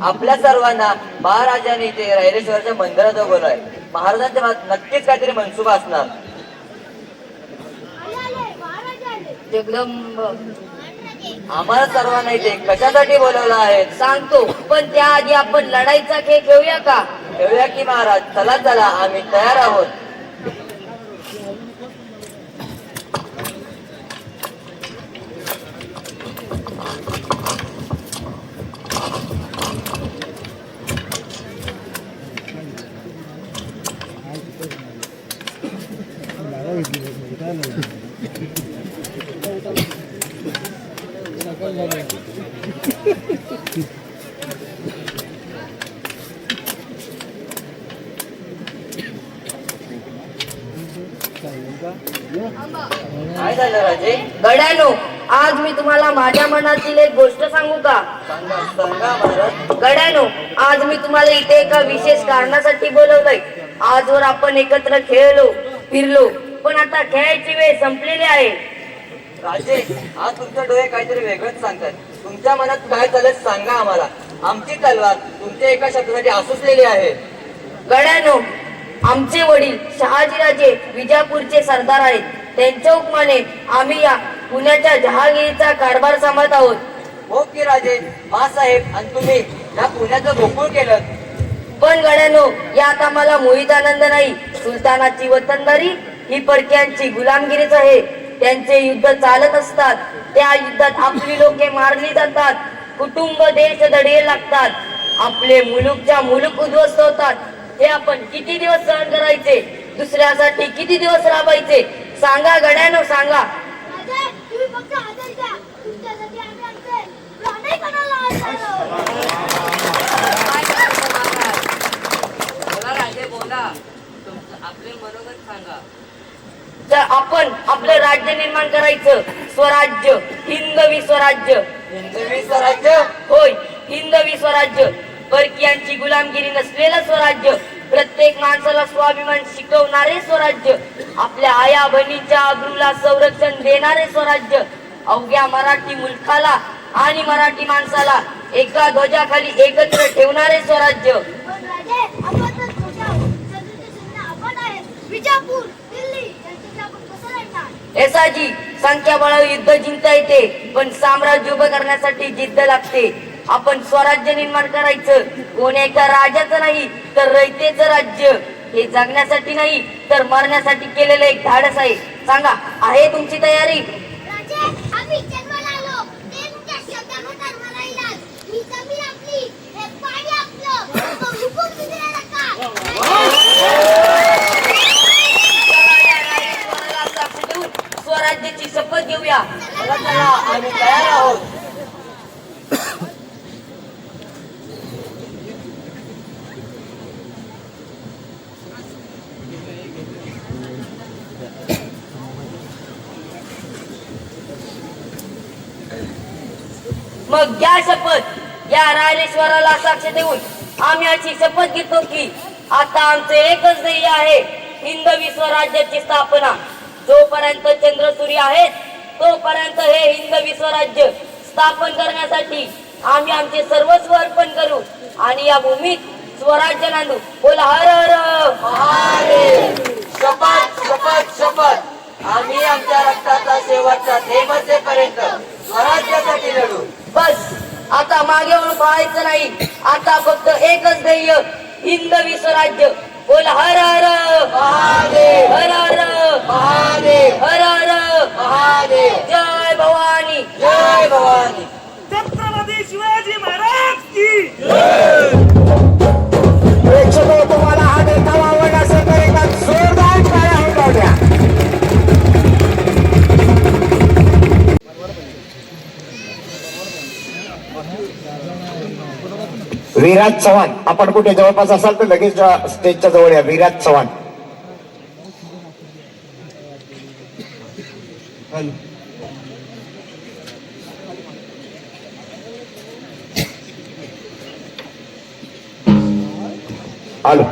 आपल्या सर्वांना महाराजांनी ते रायरेश्वरच्या मंदिरात बोलवलंय. महाराजांच्या नक्कीच काहीतरी मनसुबा असणार. जगदंब, आम्हाला सर्वांना इथे कशासाठी बोलवलं आहे सांगतो, पण त्याआधी आपण लढाईचा खेळ खेळूया का? खेळूया की महाराज. चला चला, आम्ही तयार आहोत. काय झालं राजे? गड्यानो, आज मी तुम्हाला माझ्या मनातील एक गोष्ट सांगू का? सांगा सांगा महाराज. गड्यानो, आज मी तुम्हाला इथे एका विशेष कारणासाठी बोलवलंय. आजवर आपण एकत्र खेळलो, फिरलो, पण आता खेळायची वेळ संपलेली आहे. राजे, आज तुमच्या डोळे काहीतरी वेगळंच सांगतात. तुमच्या मनात काय चालत सांगा आम्हाला. आमची तलवार तुमच्या एका शब्दासाठी आसुसलेली आहे. गड्यानो, आमचे वडील शहाजीराजे विजापूरचे सरदार आहेत. त्यांच्या हुकमाने आम्ही या पुण्याच्या जहागिरीचा कारभार सांभाळत आहोत. हो की राजे, मासाहेब आणि तुम्ही या पुण्याचं गोकुळ केलं. पण गड्यानो, यात आम्हाला मोहित आनंद नाही. सुलतानाची वतनदारी ही परक्यांची गुलामगिरीच आहे. त्यांचे युद्ध चालत असतात. त्या युद्धात आपली लोके मारली जातात. कुटुंब देश दडिये लागतात. आपले मुलुकच्या मुलुक उद्ध्वस्त होतात. हे आपण किती दिवस सहन करायचे? दुसऱ्यासाठी किती दिवस राबायचे? सांगा गड्यानो, सांगा. आपले मनोगत सांगा. तर आपण आपलं राज्य निर्माण करायचं. स्वराज्य, हिंदवी स्वराज्य. हिंदवी स्वराज्य? होय, हिंदवी स्वराज्य. परकीयांची गुलामगिरी नसलेलं स्वराज्य. प्रत्येक माणसाला स्वाभिमान शिकवणारे स्वराज्य. आपल्या आया बहिणीच्या अब्रूला संरक्षण देणारे स्वराज्य. अवघ्या मराठी मुलखाला आणि मराठी माणसाला एका ध्वजाखाली एकत्र ठेवणारे स्वराज्य. एसाजी, संख्याबळावर युद्ध जिंकता येते, पण साम्राज्य उभं करण्यासाठी जिद्द लागते. आपण स्वराज्य निर्माण करायचं. कोणी एका राजाचं नाही, तर रयतेचं राज्य. हे जगण्यासाठी नाही, तर मरण्यासाठी केलेलं एक धाडस आहे. सांगा, आहे तुमची तयारी? स्वराज्याची शपथ घेऊया. आम्ही तयार आहोत. मग घ्या शपथ. या रायरेश्वराला साक्ष देऊन आम्ही अशी शपथ घेतो की आता आमचे एकच ध्येय आहे, हिंदवी स्वराज्याची स्थापना. जोपर्यंत चंद्र सूर्य आहेत, तोपर्यंत हे हिंदवी स्वराज्य स्थापन करण्यासाठी आम्ही आमचे सर्वस्व अर्पण करू आणि या भूमीत स्वराज्य नांदू. बोला हर हर महादेव. शपथ शपथ शपथ. आम्ही आमच्या रक्ताचा शेवटचा थेंब असेपर्यंत स्वराज्यासाठी लढू. बस, आता मागे वळून पाहायचं नाही. आता फक्त एकच ध्येय, हिंदवी स्वराज्य. बोला हर हर महादेव. हर हर महादेव. हर हर महादेव. जय भवानी. जय भवानी. छत्रपती शिवाजी महाराज की प्रेक्षको, तुम्हाला हा देखावा आवडला असेल तर एका जोरदार टाळ्या होऊ द्या. विराज चव्हाण, आपण कुठे जवळपास असाल तर लगेच स्टेजच्या जवळ या. विराज चव्हाण. आलो.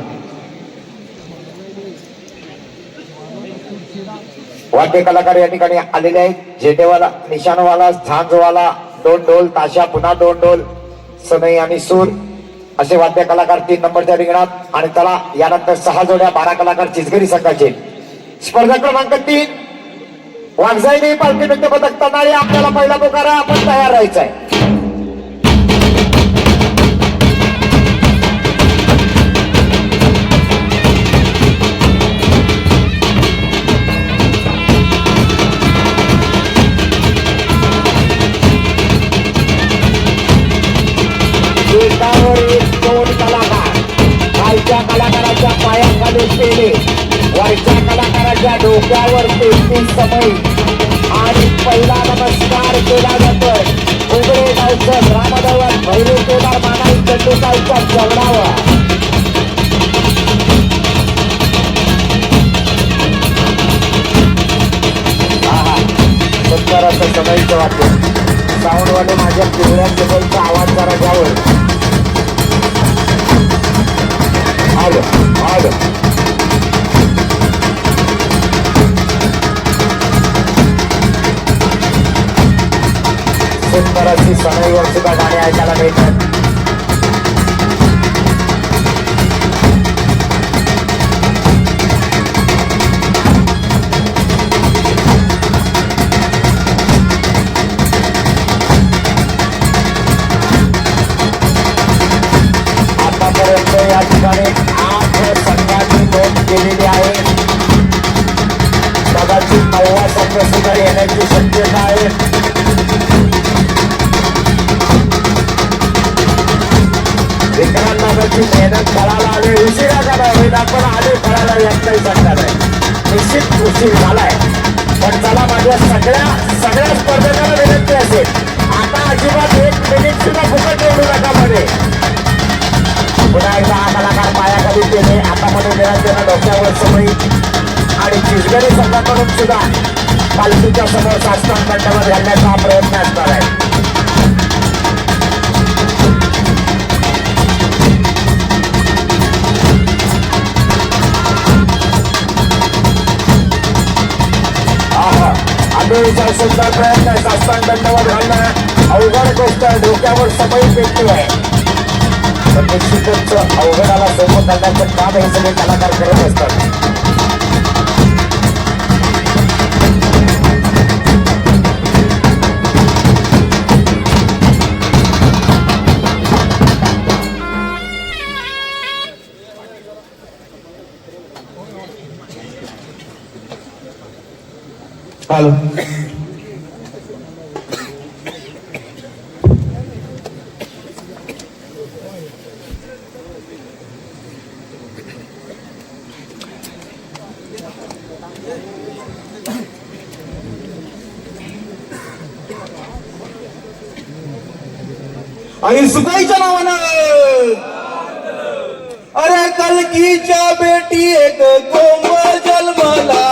वाद्य कलाकार या ठिकाणी आलेले आहेत. झेंडेवाला, निशाणवाला, झांजवाला, दोन ढोल, ताशा, पुन्हा दोन ढोल, सनई आणि सूर असे वाद्य कलाकार 3 नंबरच्या रिंगणात. आणि त्याला यानंतर 6 जोड्या 12 कलाकार चिचगरी संघाचे. स्पर्धा क्रमांक 3 वाघजाईने पालखी नृत्य पथक तनाळी आपल्याला पहिला पुकारा. आपण तयार राहायचं आहे. एकावर एक 2 कलाकार खालच्या कलाकाराच्या पायाखाली केले, वरच्या कलाकाराच्या डोक्यावर 33 समय आणि पहिला नमस्कार केला जातोय उघडे गावचं ग्रामदैवत भैरव केदार मानाई चंडूकाईच्या चरणावर. सुंदर असं समयचं वाक्य. साऊंडवाले माझ्या पिवळ्या केबलचा आवाज जरा घ्यावर. आलं सुंदर अशी सनईवर सुद्धा गाणी ऐकायला मिळतात. आतापर्यंत या ठिकाणी 8 संघांनी नोंद केलेली आहे. कदाचित 9वा संघ सुद्धा येण्याची शक्यता आहे. विक्रांताची मेहनत फळाला आले, उशिरा करा होईल आपण आले फळाला यांचाही सांगणार आहे. निश्चित उशीर झालाय, पण चला माझ्या सगळ्या स्पर्धकांना विनंती असेल, आता अजिबात 1 मिनिट सुद्धा फुकट निवडू नका मध्ये. पुन्हा एकदा हा कलाकार पायाखाली केले. आता मध्ये निरंजन डोक्यावर समय आणि चिचगरी संघाकडून सुद्धा पालखीच्या समोर साष्टांग दंडावर घालण्याचा प्रयत्न असणार आहे. अतिशय सुंदर प्रयत्न आहे. साष्टांग दंडावर घालणं अवघड गोष्ट आहे. डोक्यावर समय पेटली आहे, पण निश्चितच अवघडाला सोबत करण्याचं काम हे सगळे कलाकार करत असतात. हॅलो आणि सुकाईच्या नावानं अरे कलकीच्या बेटी एक कोमल जन्मला,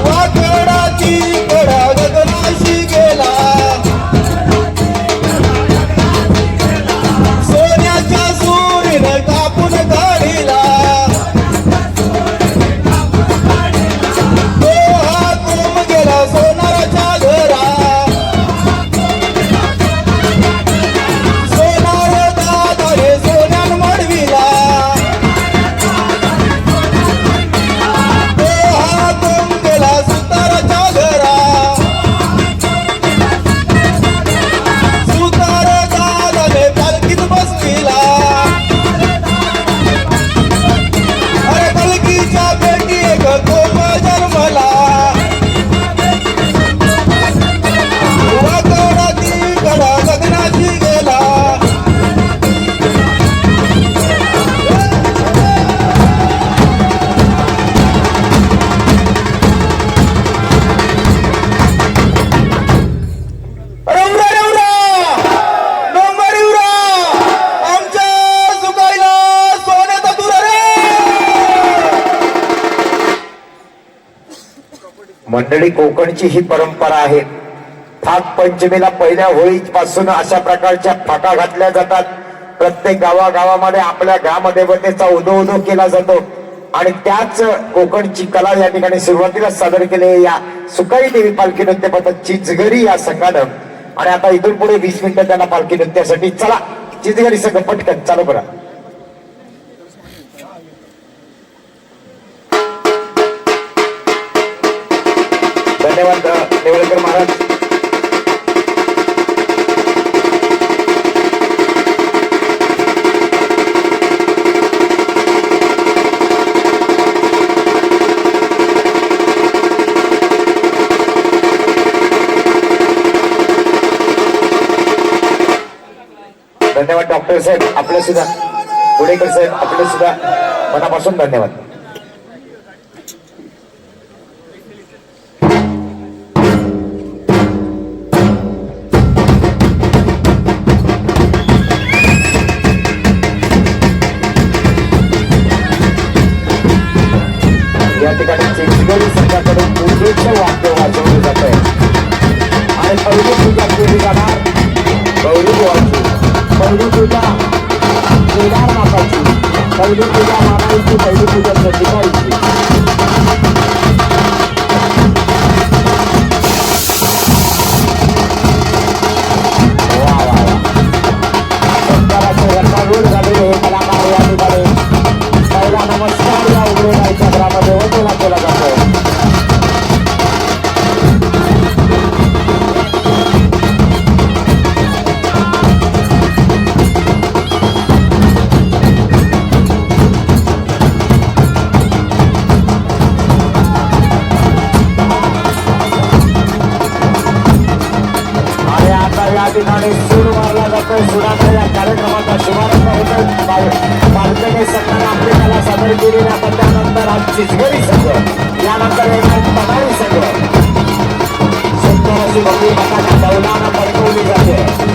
वाकडाची कडा गगनाशी गेला, सोन्याच्या सुरीनं कापून काढिला, तो हा कोम गेला सोनाराच्या घरा, सोन्यान मडविला, तो हा कोम गेला सुताराच्या घरा, सुतार दादाने पालखीत बसविला, अरे कलकीच्या बेटी एक कोम जन्मला, वाकडाची कडा लग्नाची गेला. मंडळी, कोकणची ही परंपरा आहे. फाग पंचमीला पहिल्या होळीपासून अशा प्रकारच्या फाटा घातल्या जातात. प्रत्येक गावागावामध्ये आपल्या ग्रामदेवतेचा उदो केला जातो. आणि त्याच कोकणची कला या ठिकाणी सुरुवातीला सादर केले या सुकाई देवी पालखी नृत्य पथक चिंचगरी या संघानं. आणि आता इथून पुढे 20 मिनिटं त्यांना पालखी नृत्यासाठी चला चिंचगरी संघ पटकन चालू करा. धन्यवाद नेवळकर महाराज. धन्यवाद डॉक्टर साहेब आपले सुद्धा, पुणेकर साहेब आपले सुद्धा मनापासून धन्यवाद. या ठिकाणी चिंचगडी संघाकडून पूजेचं वाद्य वाजवलं जात आहे आणि पहिली पूजा केली जाणार गौरी देवाची. पहिली पूजा केदारनाथाची, पहिली पूजा मानाईची, पहिली पूजा प्रतिकारीची. वा वा वा, संस्काराचे रत्नारूढ झालेले हे कलाकार या ठिकाणी पहिला नमस्कार या उघडे गायच्या ग्रामदेवतेला केला जातो. या ठिकाणी सूर मारला जातोय. सुराकडे या कार्यक्रमाचा शुभारंभ होतोय. पालखीने सत्ताना आपली कला सादर केली. आता त्यानंतर आज चिंचगडी संघ, यानंतर बनारी संघ सुंदर अशी भव्य पताका डौलानं फडकवली जाते.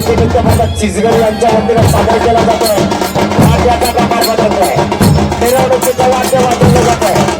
मिरवणुकीनिमित्त मोठा चिचगड यांच्या वतीनं सादर केला जातोय. वाद्याचा प्रकार बदलतोय, मिरवणुकीचं वाद्य वाजवलं जातंय.